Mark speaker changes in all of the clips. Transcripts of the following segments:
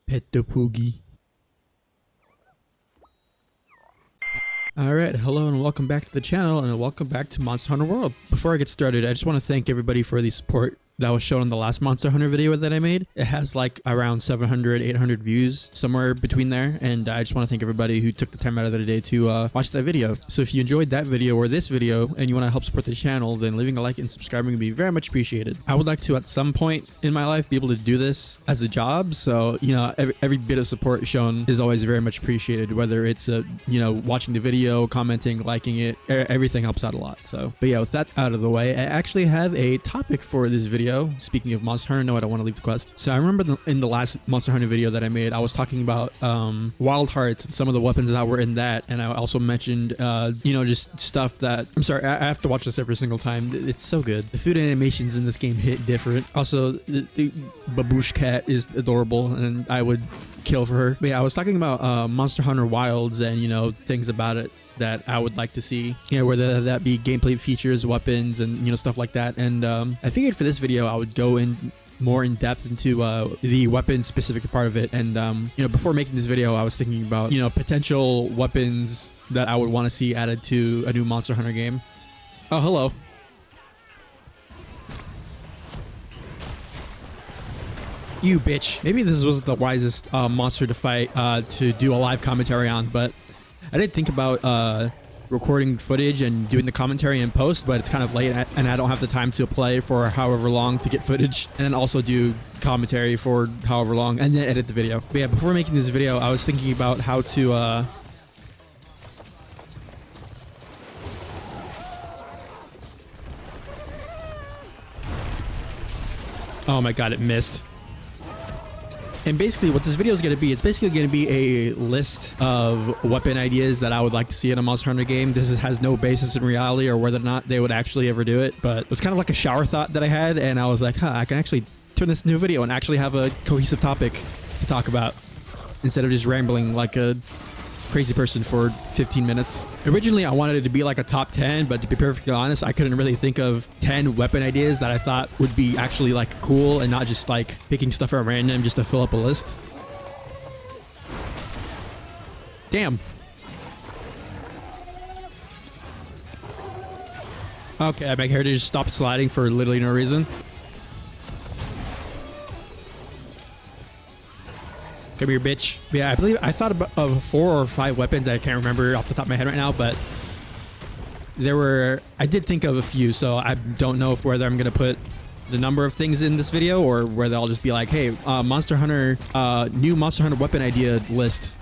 Speaker 1: Pet the Poogie. Alright, hello and welcome back to the channel and welcome back to Monster Hunter World. Before I get started, I just want to thank everybody for the support that was shown in the last Monster Hunter video that I made. It has like around 700, 800 views, somewhere between there, and I just want to thank everybody who took the time out of their day to watch that video. So if you enjoyed that video or this video and you want to help support the channel, then leaving a like and subscribing would be very much appreciated. I would like to at some point in my life be able to do this as a job, so you know, every bit of support shown is always very much appreciated, whether it's you know, watching the video, commenting, liking it, everything helps out a lot. So but yeah, with that out of the way, I actually have a topic for this video. Speaking of Monster Hunter, no, I don't want to leave the quest. So I remember in the last Monster Hunter video that I made, I was talking about Wild Hearts and some of the weapons that were in that, and I also mentioned you know, just stuff that I'm sorry, I have to watch this every single time. It's so good. The food animations in this game hit different. Also, the Baboosh cat is adorable, and I would kill for her. But yeah, I was talking about Monster Hunter Wilds and, you know, things about it that I would like to see, you know, whether that be gameplay features, weapons, and, you know, stuff like that. And I figured for this video I would go in more in depth into the weapon specific part of it. And you know, before making this video, I was thinking about, you know, potential weapons that I would want to see added to a new Monster Hunter game. Oh, hello. You bitch. Maybe this wasn't the wisest monster to fight to do a live commentary on, but I did think about recording footage and doing the commentary in post, but it's kind of late and I don't have the time to play for however long to get footage, and then also do commentary for however long and then edit the video. But yeah, before making this video, I was thinking about how to oh my god, it missed. And basically what this video is going to be, it's basically going to be a list of weapon ideas that I would like to see in a Monster Hunter game. Has no basis in reality or whether or not they would actually ever do it, but it was kind of like a shower thought that I had, and I was like, huh, I can actually turn this into a video and actually have a cohesive topic to talk about instead of just rambling like a crazy person for 15 minutes. Originally, I wanted it to be like a top 10, but to be perfectly honest, I couldn't really think of 10 weapon ideas that I thought would be actually like cool and not just like picking stuff at random just to fill up a list. Damn. Okay, my character just stopped sliding for literally no reason. Come here, bitch. Yeah, I believe I thought of 4 or 5 weapons. I can't remember off the top of my head right now, but there were. I did think of a few, so I don't know whether I'm gonna put the number of things in this video or whether I'll just be like, hey, Monster Hunter, new Monster Hunter weapon idea list.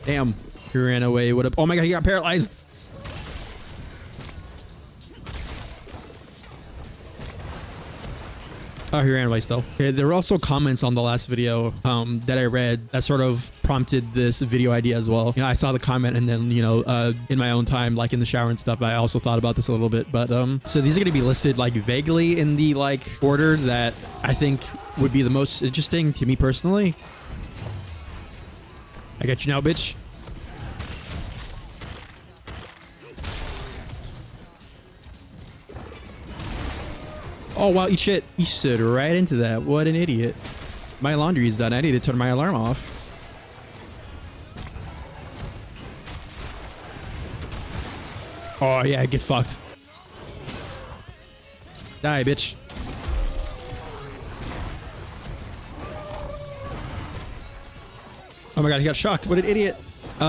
Speaker 1: Damn, he ran away. What up? Oh my god, he got paralyzed. Oh, he ran away still. Okay, there were also comments on the last video that I read that sort of prompted this video idea as well. You know, I saw the comment and then, you know, in my own time, like in the shower and stuff, I also thought about this a little bit. But so these are going to be listed like vaguely in the like order that I think would be the most interesting to me personally. I got you now, bitch. Oh wow, eat shit. He stood right into that. What an idiot. My laundry is done. I need to turn my alarm off. Oh yeah, get fucked. Die, bitch. Oh my god, he got shocked. What an idiot.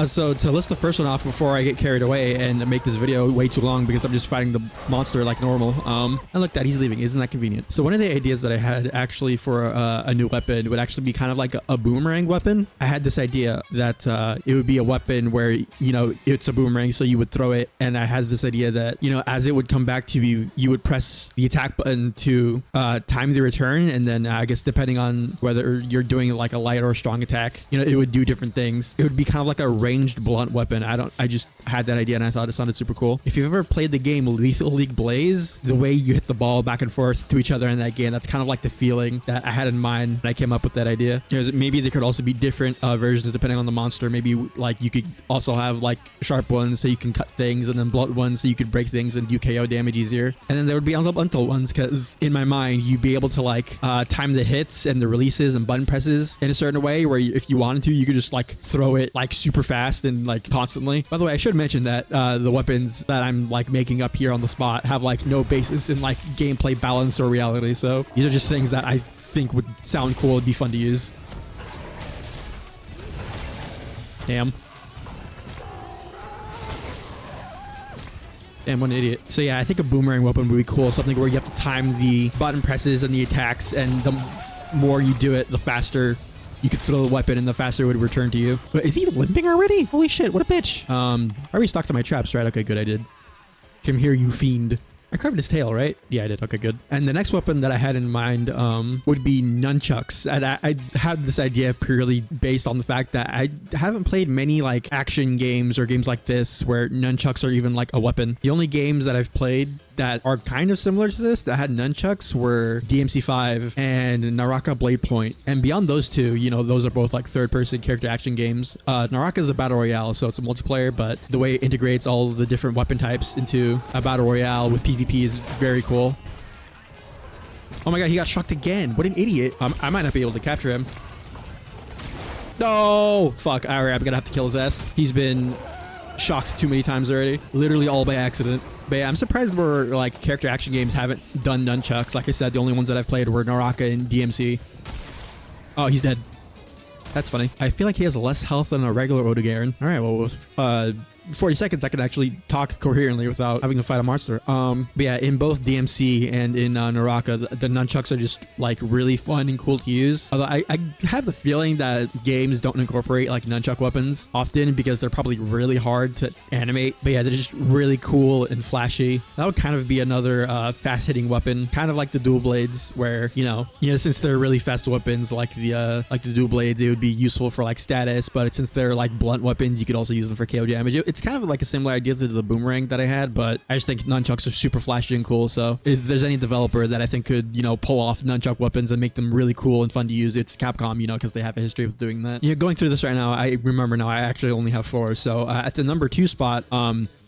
Speaker 1: So to list the first one off before I get carried away and make this video way too long because I'm just fighting the monster like normal. And look, that he's leaving. Isn't that convenient? So one of the ideas that I had actually for a new weapon would actually be kind of like a boomerang weapon. I had this idea that it would be a weapon where, you know, it's a boomerang, so you would throw it. And I had this idea that, you know, as it would come back to you, you would press the attack button to time the return. And then I guess depending on whether you're doing like a light or a strong attack, you know, it would do different things. It would be kind of like a ranged blunt weapon. I just had that idea and I thought it sounded super cool. If you've ever played the game Lethal League Blaze, the way you hit the ball back and forth to each other in that game, that's kind of like the feeling that I had in mind when I came up with that idea. Maybe there could also be different versions depending on the monster. Maybe like you could also have like sharp ones so you can cut things, and then blunt ones so you could break things and do KO damage easier. And then there would be untitled ones, because in my mind you'd be able to like time the hits and the releases and button presses in a certain way where if you wanted to, you could just like throw it like super fast and like constantly. By the way, I should mention that the weapons that I'm like making up here on the spot have like no basis in like gameplay balance or reality, so these are just things that I think would sound cool and be fun to use. Damn, what an idiot. So yeah, I think a boomerang weapon would be cool. Something where you have to time the button presses and the attacks, and the more you do it, the faster you could throw the weapon and the faster it would return to you. But is he limping already? Holy shit, what a bitch. I already stocked on my traps, right? Okay, good, I did. Come here, you fiend. I carved his tail, right? Yeah, I did. Okay, good. And the next weapon that I had in mind would be nunchucks. And I had this idea purely based on the fact that I haven't played many like action games or games like this where nunchucks are even like a weapon. The only games that I've played that are kind of similar to this that had nunchucks were DMC5 and Naraka Blade Point. And beyond those two, you know, those are both like third-person character action games. Naraka is a battle royale, so it's a multiplayer, but the way it integrates all of the different weapon types into a battle royale with PvP is very cool. Oh my god, he got shocked again. What an idiot. I might not be able to capture him. No! Fuck, alright, I'm gonna have to kill his ass. He's been shocked too many times already. Literally all by accident. But yeah, I'm surprised where like character action games haven't done nunchucks. Like I said, the only ones that I've played were Naraka and DMC. Oh, he's dead. That's funny. I feel like he has less health than a regular Odogaron. All right, well, with 40 seconds, I can actually talk coherently without having to fight a monster. But yeah, in both DMC and in Naraka, the nunchucks are just like really fun and cool to use. Although I have the feeling that games don't incorporate like nunchuck weapons often because they're probably really hard to animate. But yeah, they're just really cool and flashy. That would kind of be another fast-hitting weapon, kind of like the dual blades, where you know, since they're really fast weapons like the dual blades, it would be useful for like status. But since they're like blunt weapons, you could also use them for KO damage. It's kind of like a similar idea to the boomerang that I had, but I just think nunchucks are super flashy and cool. So if there's any developer that I think could, you know, pull off nunchuck weapons and make them really cool and fun to use, it's Capcom, you know, because they have a history of doing that. Yeah, going through this right now, I remember now I actually only have 4. So at the number 2 spot,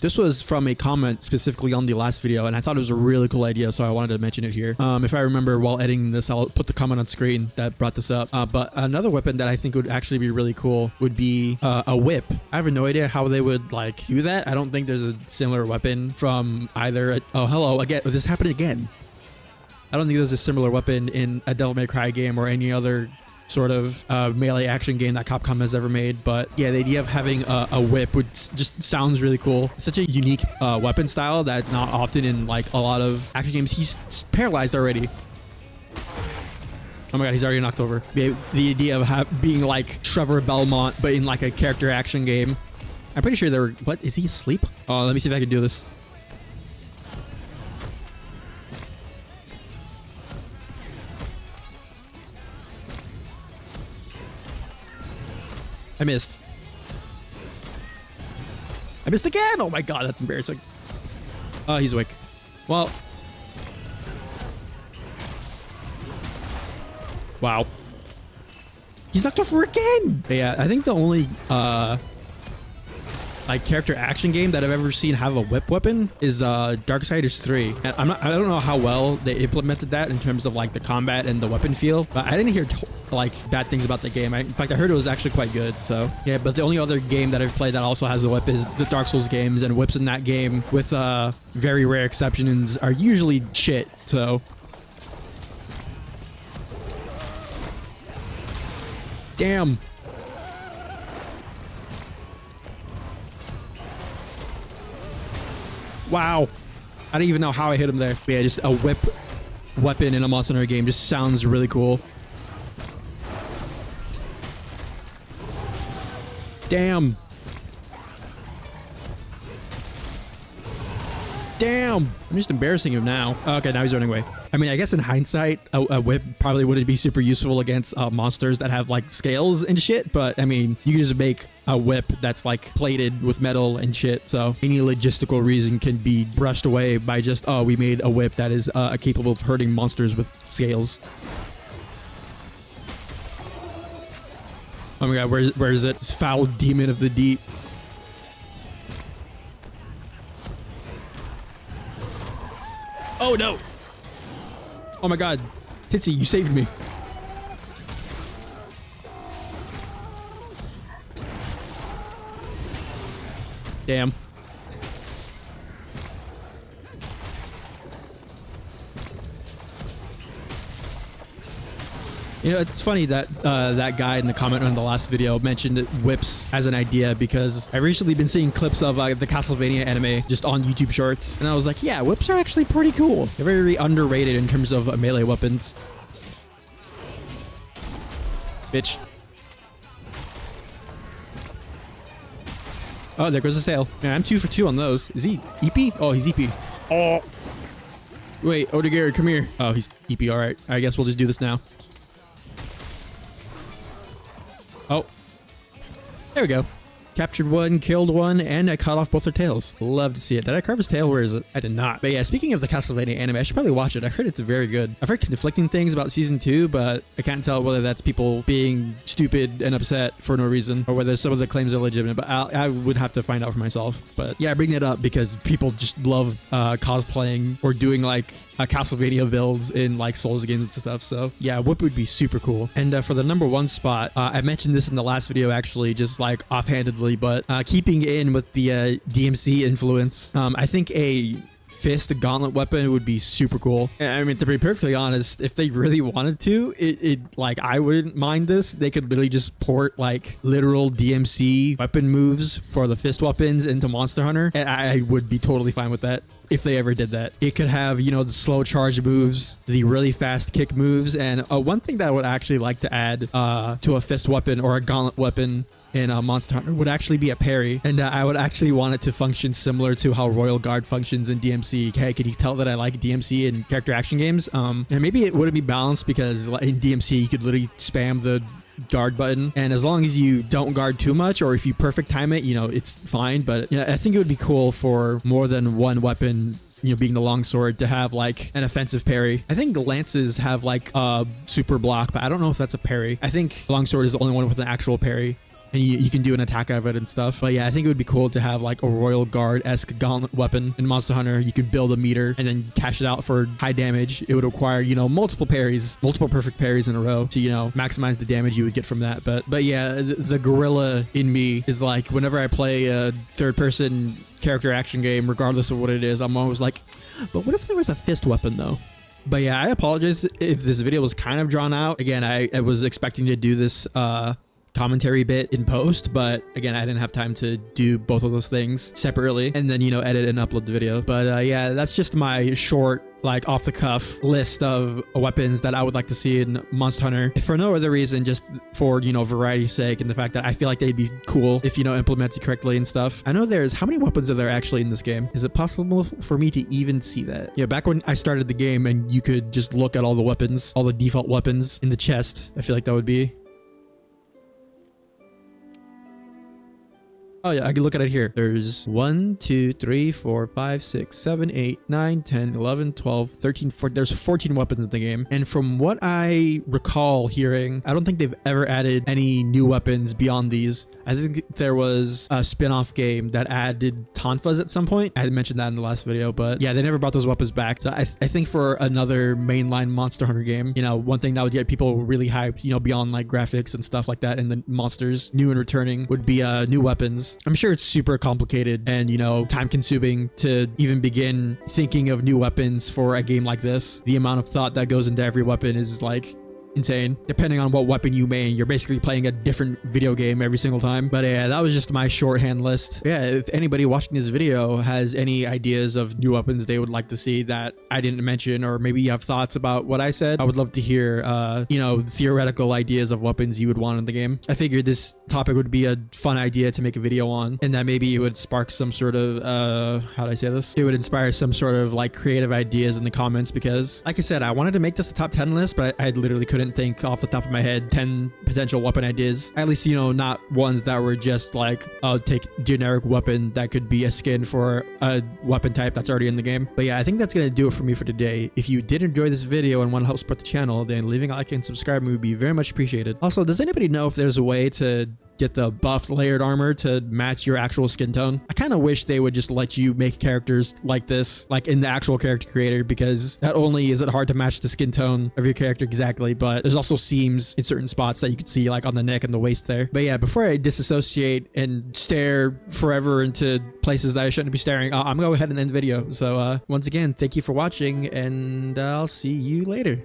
Speaker 1: this was from a comment specifically on the last video, and I thought it was a really cool idea, so I wanted to mention it here. If I remember while editing this, I'll put the comment on screen that brought this up. But another weapon that I think would actually be really cool would be a whip. I have no idea how they would like do that. I don't think there's a similar weapon from either. Oh, hello again. This happened again. I don't think there's a similar weapon in a Devil May Cry game or any other sort of melee action game that Capcom has ever made. But yeah, the idea of having a whip would just sounds really cool. It's such a unique weapon style that it's not often in like a lot of action games. He's paralyzed already. Oh my god, he's already knocked over. The idea of being like Trevor Belmont, but in like a character action game. I'm pretty sure they were... What? Is he asleep? Oh, let me see if I can do this. I missed. I missed again! Oh my god, that's embarrassing. Oh, he's awake. Well... Wow. He's knocked over again! But yeah, I think the only... like character action game that I've ever seen have a whip weapon is Darksiders 3. And I don't know how well they implemented that in terms of like the combat and the weapon feel, but I didn't hear like bad things about the game. In fact, I heard it was actually quite good. So yeah, but the only other game that I've played that also has a whip is the Dark Souls games, and whips in that game, with very rare exceptions, are usually shit. So damn. Wow. I don't even know how I hit him there. But yeah, just a whip weapon in a Monster Hunter game just sounds really cool. Damn. Damn. I'm just embarrassing him now. Okay, now he's running away. I mean, I guess in hindsight, a whip probably wouldn't be super useful against monsters that have like scales and shit. But I mean, you can just make a whip that's like plated with metal and shit. So any logistical reason can be brushed away by just, oh, we made a whip that is capable of hurting monsters with scales. Oh my god, where is it? This foul demon of the deep. Oh no! Oh my god. Titsy, you saved me. Damn. You know, it's funny that that guy in the comment on the last video mentioned whips as an idea, because I've recently been seeing clips of the Castlevania anime just on YouTube Shorts, and I was like, yeah, whips are actually pretty cool. They're very underrated in terms of melee weapons. Bitch. Oh, there goes his tail. Yeah, I'm 2 for 2 on those. Is he EP? Oh, he's EP. Oh. Wait, Odegaard, come here. Oh, he's EP. All right. I guess we'll just do this now. Oh, there we go. Captured one, killed one, and I cut off both their tails. Love to see it. Did I carve his tail? Where is it? I did not. But yeah, speaking of the Castlevania anime, I should probably watch it. I heard it's very good. I've heard conflicting things about season 2, but I can't tell whether that's people being stupid and upset for no reason, or whether some of the claims are legitimate. But I would have to find out for myself. But yeah, I bring that up because people just love cosplaying or doing like Castlevania builds in like Souls games and stuff. So yeah, whip would be super cool. And for the #1 spot, I mentioned this in the last video actually, just like offhandedly, but keeping in with the DMC influence, I think a fist gauntlet weapon would be super cool. I mean, to be perfectly honest, if they really wanted to, it like, I wouldn't mind this. They could literally just port like literal DMC weapon moves for the fist weapons into Monster Hunter, and I would be totally fine with that if they ever did that. It could have, you know, the slow charge moves, the really fast kick moves, and one thing that I would actually like to add to a fist weapon or a gauntlet weapon in Monster Hunter would actually be a parry, and I would actually want it to function similar to how Royal Guard functions in DMC. Okay, can you tell that I like DMC in character action games? And maybe it wouldn't be balanced because in DMC you could literally spam the guard button, and as long as you don't guard too much, or if you perfect time it, you know, it's fine. But yeah, I think it would be cool for more than one weapon, you know, being the longsword, to have like an offensive parry. I think lances have like a super block, but I don't know if that's a parry. I think longsword is the only one with an actual parry, and you can do an attack out of it and stuff. But yeah, I think it would be cool to have like a Royal Guard-esque gauntlet weapon in Monster Hunter. You could build a meter and then cash it out for high damage. It would require, you know, multiple parries, multiple perfect parries in a row to, you know, maximize the damage you would get from that. But yeah, the gorilla in me is like, whenever I play a third-person character action game, regardless of what it is, I'm always like, but what if there was a fist weapon though? But yeah, I apologize if this video was kind of drawn out. Again, I was expecting to do this commentary bit in post, but again, I didn't have time to do both of those things separately and then, you know, edit and upload the video. But yeah, that's just my short, like, off the cuff list of weapons that I would like to see in Monster Hunter, for no other reason, just for, you know, variety's sake, and the fact that I feel like they'd be cool if, you know, implemented correctly and stuff. I know there's, how many weapons are there actually in this game? Is it possible for me to even see that? Yeah, back when I started the game and you could just look at all the weapons, all the default weapons in the chest, I feel like that would be... Oh yeah, I can look at it here. There's 1, 2, 3, 4, 5, 6, 7, 8, 9, 10, 11, 12, 13, 14. There's 14 weapons in the game. And from what I recall hearing, I don't think they've ever added any new weapons beyond these. I think there was a spin-off game that added tonfas at some point. I had mentioned that in the last video, but yeah, they never brought those weapons back. So I think for another mainline Monster Hunter game, you know, one thing that would get people really hyped, you know, beyond like graphics and stuff like that, and the monsters new and returning, would be new weapons. I'm sure it's super complicated and, you know, time consuming to even begin thinking of new weapons for a game like this. The amount of thought that goes into every weapon is like insane. Depending on what weapon you main, you're basically playing a different video game every single time. But yeah, that was just my shorthand list. Yeah, if anybody watching this video has any ideas of new weapons they would like to see that I didn't mention, or maybe you have thoughts about what I said, I would love to hear, you know, theoretical ideas of weapons you would want in the game. I figured this topic would be a fun idea to make a video on, and that maybe it would spark some sort of, how do I say this? It would inspire some sort of like creative ideas in the comments, because like I said, I wanted to make this a top 10 list, but I literally couldn't couldn't think off the top of my head 10 potential weapon ideas. At least, you know, not ones that were just like, oh, take generic weapon that could be a skin for a weapon type that's already in the game. But yeah, I think that's gonna do it for me for today. If you did enjoy this video and want to help support the channel, then leaving a like and subscribing would be very much appreciated. Also, does anybody know if there's a way to get the buffed layered armor to match your actual skin tone? I kind of wish they would just let you make characters like this, like in the actual character creator, because not only is it hard to match the skin tone of your character exactly, but there's also seams in certain spots that you can see, like on the neck and the waist there. But yeah, before I disassociate and stare forever into places that I shouldn't be staring, I'm gonna go ahead and end the video. So once again, thank you for watching, and I'll see you later.